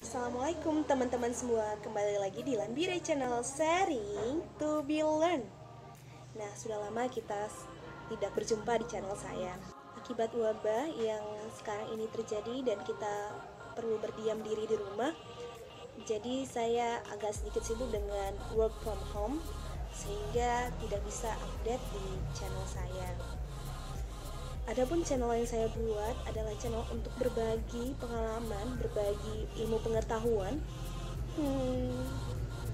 Assalamualaikum teman-teman semua, kembali lagi di Lanbirai Channel Sharing to be learned. Nah, sudah lama kita tidak berjumpa di channel saya akibat wabah yang sekarang ini terjadi dan kita perlu berdiam diri di rumah. Jadi saya agak sedikit sibuk dengan work from home sehingga tidak bisa update di channel saya. Adapun channel yang saya buat adalah channel untuk berbagi pengalaman, berbagi ilmu pengetahuan,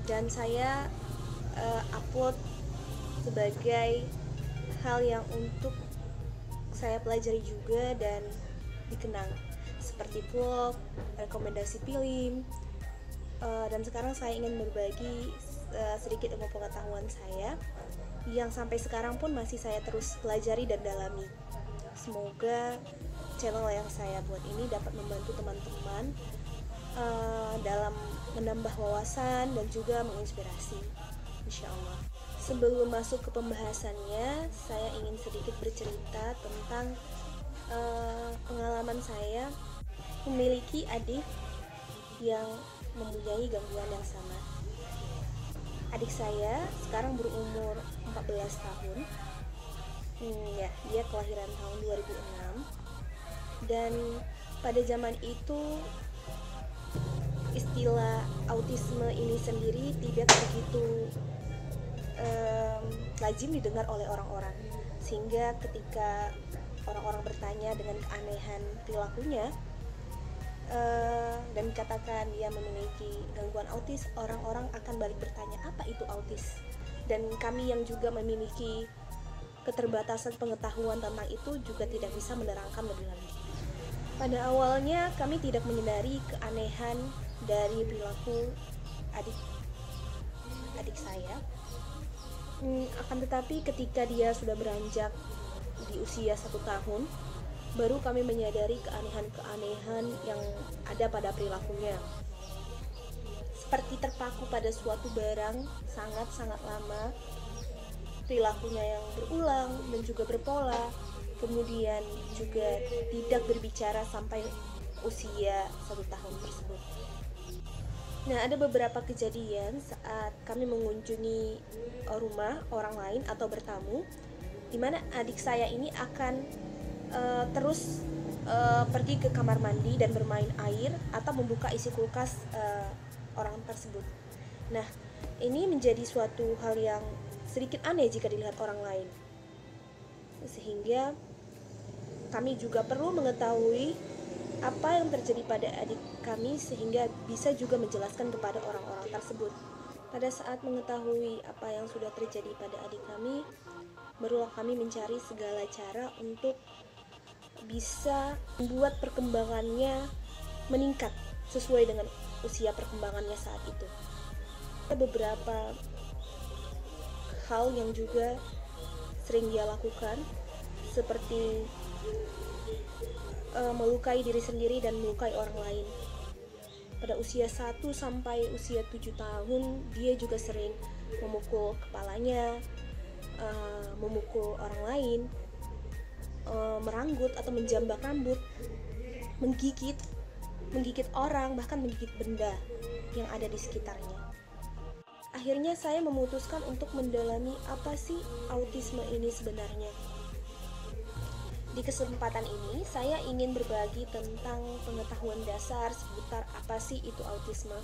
dan saya upload sebagai hal yang untuk saya pelajari juga dan dikenang, seperti vlog, rekomendasi film, dan sekarang saya ingin berbagi sedikit ilmu pengetahuan saya yang sampai sekarang pun masih saya terus pelajari dan dalami. Semoga channel yang saya buat ini dapat membantu teman-teman dalam menambah wawasan dan juga menginspirasi, insya Allah. Sebelum masuk ke pembahasannya, saya ingin sedikit bercerita tentang pengalaman saya memiliki adik yang mempunyai gangguan yang sama. Adik saya sekarang berumur 14 tahun. Dia kelahiran tahun 2006, dan pada zaman itu istilah autisme ini sendiri tidak begitu lazim didengar oleh orang-orang, sehingga ketika orang-orang bertanya dengan keanehan perilakunya dan dikatakan dia memiliki gangguan autis, orang-orang akan balik bertanya apa itu autis. Dan kami yang juga memiliki keterbatasan pengetahuan tentang itu juga tidak bisa menerangkan lebih lanjut. Pada awalnya kami tidak menyadari keanehan dari perilaku adik saya. Akan tetapi ketika dia sudah beranjak di usia 1 tahun, baru kami menyadari keanehan-keanehan yang ada pada perilakunya. Seperti terpaku pada suatu barang sangat-sangat lama, perilakunya yang berulang dan juga berpola, kemudian juga tidak berbicara sampai usia 1 tahun tersebut. Nah, ada beberapa kejadian saat kami mengunjungi rumah orang lain atau bertamu, di mana adik saya ini akan terus pergi ke kamar mandi dan bermain air atau membuka isi kulkas orang tersebut. Nah, ini menjadi suatu hal yang sedikit aneh jika dilihat orang lain, sehingga kami juga perlu mengetahui apa yang terjadi pada adik kami sehingga bisa juga menjelaskan kepada orang-orang tersebut. Pada saat mengetahui apa yang sudah terjadi pada adik kami, barulah kami mencari segala cara untuk bisa membuat perkembangannya meningkat sesuai dengan usia perkembangannya saat itu. Ada beberapa hal yang juga sering dia lakukan, seperti melukai diri sendiri dan melukai orang lain. Pada usia 1 sampai usia 7 tahun, dia juga sering memukul kepalanya, memukul orang lain, meranggut atau menjambak rambut, menggigit orang, bahkan menggigit benda yang ada di sekitarnya. Akhirnya saya memutuskan untuk mendalami apa sih autisme ini sebenarnya. Di kesempatan ini saya ingin berbagi tentang pengetahuan dasar seputar apa sih itu autisme.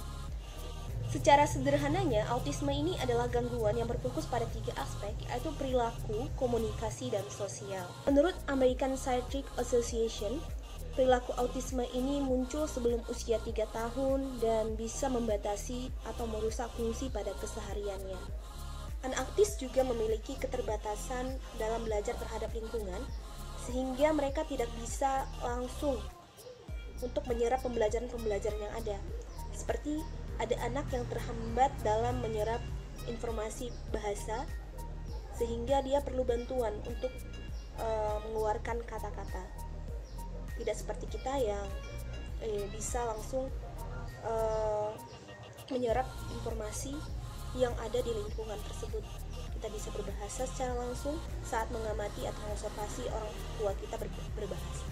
Secara sederhananya, autisme ini adalah gangguan yang berfokus pada 3 aspek, yaitu perilaku, komunikasi, dan sosial. Menurut American Psychiatric Association, perilaku autisme ini muncul sebelum usia 3 tahun dan bisa membatasi atau merusak fungsi pada kesehariannya. Anak autis juga memiliki keterbatasan dalam belajar terhadap lingkungan, sehingga mereka tidak bisa langsung untuk menyerap pembelajaran yang ada. Seperti ada anak yang terhambat dalam menyerap informasi bahasa, sehingga dia perlu bantuan untuk mengeluarkan kata-kata. Tidak seperti kita yang bisa langsung menyerap informasi yang ada di lingkungan tersebut. Kita bisa berbahasa secara langsung saat mengamati atau mengobservasi orang tua kita berbahasa.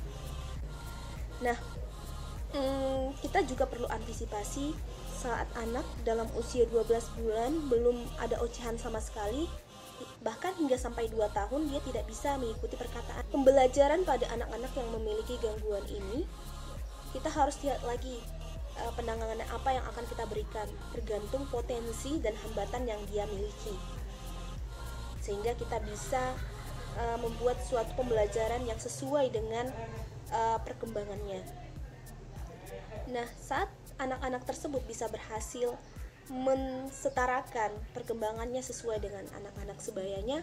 Nah, Kita juga perlu antisipasi saat anak dalam usia 12 bulan belum ada ocehan sama sekali, bahkan hingga sampai 2 tahun dia tidak bisa mengikuti perkataan. Pembelajaran pada anak-anak yang memiliki gangguan ini, kita harus lihat lagi penanganan apa yang akan kita berikan, tergantung potensi dan hambatan yang dia miliki, sehingga kita bisa membuat suatu pembelajaran yang sesuai dengan perkembangannya. Nah, saat anak-anak tersebut bisa berhasil mensetarakan perkembangannya sesuai dengan anak-anak sebayanya,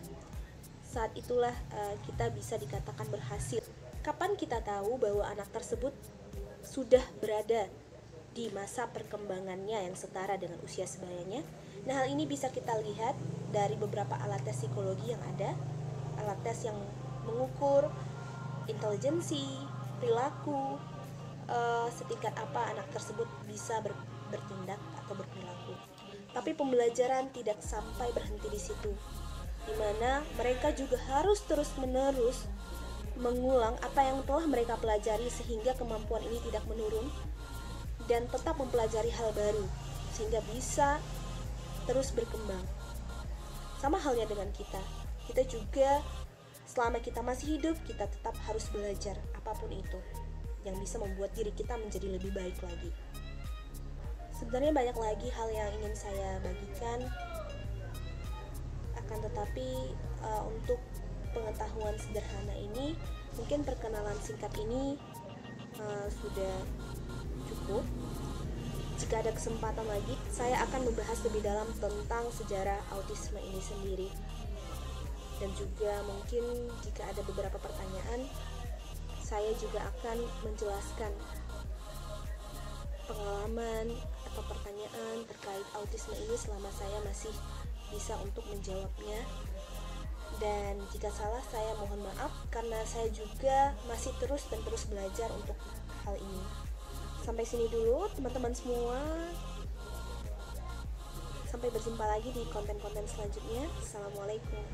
saat itulah kita bisa dikatakan berhasil. Kapan kita tahu bahwa anak tersebut sudah berada di masa perkembangannya yang setara dengan usia sebayanya? Nah, hal ini bisa kita lihat dari beberapa alat tes psikologi yang ada, alat tes yang mengukur intelijensi, perilaku, setingkat apa anak tersebut bisa bertindak atau berperilaku. Tapi pembelajaran tidak sampai berhenti di situ, di mana mereka juga harus terus-menerus mengulang apa yang telah mereka pelajari sehingga kemampuan ini tidak menurun dan tetap mempelajari hal baru sehingga bisa terus berkembang. Sama halnya dengan kita juga selama kita masih hidup, kita tetap harus belajar apapun itu yang bisa membuat diri kita menjadi lebih baik lagi. Sebenarnya banyak lagi hal yang ingin saya bagikan, akan tetapi untuk pengetahuan sederhana ini, mungkin perkenalan singkat ini sudah cukup. Jika ada kesempatan lagi, saya akan membahas lebih dalam tentang sejarah autisme ini sendiri. Dan juga mungkin jika ada beberapa pertanyaan, saya juga akan menjelaskan pengalaman atau pertanyaan terkait autisme ini selama saya masih bisa untuk menjawabnya. Dan jika salah, saya mohon maaf karena saya juga masih terus belajar untuk hal ini. Sampai sini dulu teman-teman semua. Sampai berjumpa lagi di konten-konten selanjutnya. Assalamualaikum.